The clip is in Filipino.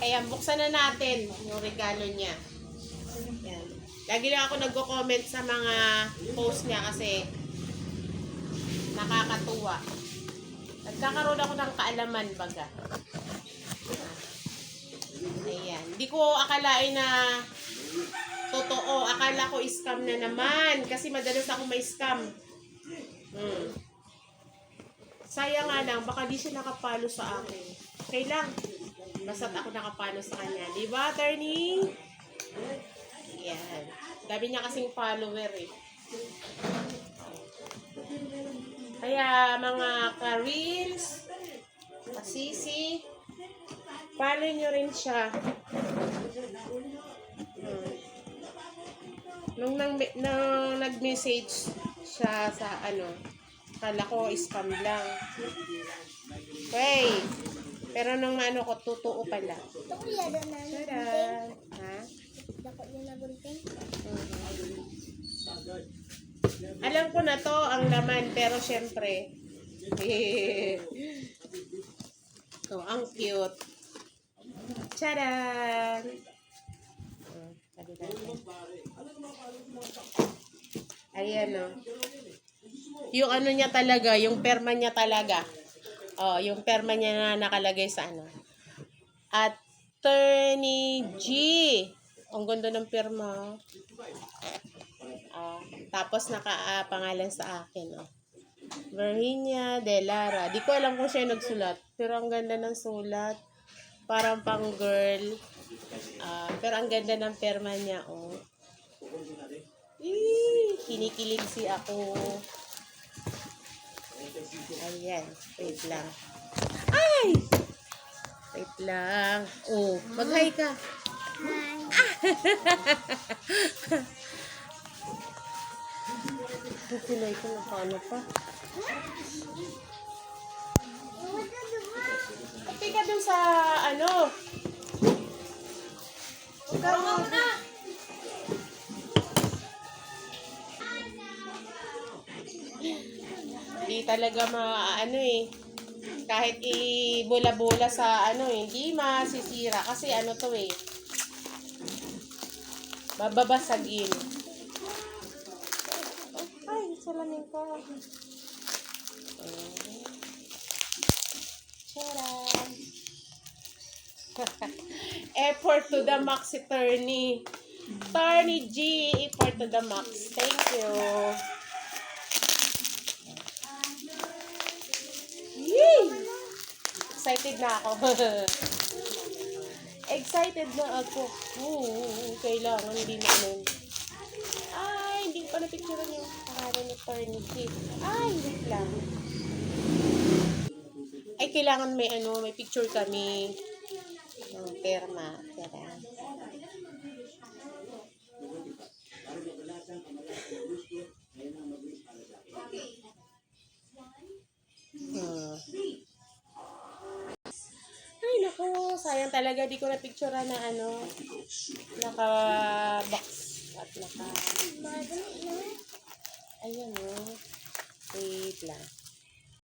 Ayan, buksan na natin yung regalo niya. Ayan. Lagi lang ako nagko-comment sa mga post niya kasi nakakatuwa. Nagkakaroon ako ng kaalaman baga. Ayan. Hindi ko akalain na totoo. Akala ko scam na naman. Kasi madalas ako may scam. Sayang nga lang, baka di siya nakapalo sa akin. Okay lang. Basta't ako nakapalo sa kanya. Diba, attorney? Ayan. Dami niya kasing follower eh. Kaya mga ka-reels, kasisi, follow nyo rin siya. Nung nag-message siya sa kala ko scam lang. Hey! Pero nung ko, totoo pala. Tada! Ha? Alam ko na to ang laman, pero syempre, ang cute. Charan! Ayan o. Yung niya talaga, yung perma niya talaga. Oh, yung perma niya na nakalagay sa Attorney G. Ang ganda ng perma. Tapos naka-pangalan sa akin. Virginia de Lara. Di ko alam kung siya nagsulat. Pero ang ganda ng sulat. Parang pang girl. Pero ang ganda ng perma niya. Kinikilig si ako. Ayan. Wait lang. Ay! Wait lang. Mag-hi ka. Pilay ko na paano pa. Pati ka dun sa Huwag na. Hindi talaga kahit i-bola-bola sa hindi masisira kasi to bababasagin. Ay, salamin ko. Charan. Effort to the max, attorney. Attorney G, effort to the max. Thank you. Yee! Excited na ako. Excited na ako. Kailangan hindi na hindi pa na-picturean yung pangalan ni Attorney G. Wait lang. Kailangan may picture kami ng perma. Tara. Ay, naku. Sayang talaga. Di ko na-picturean na naka-box at ayan Wait lang.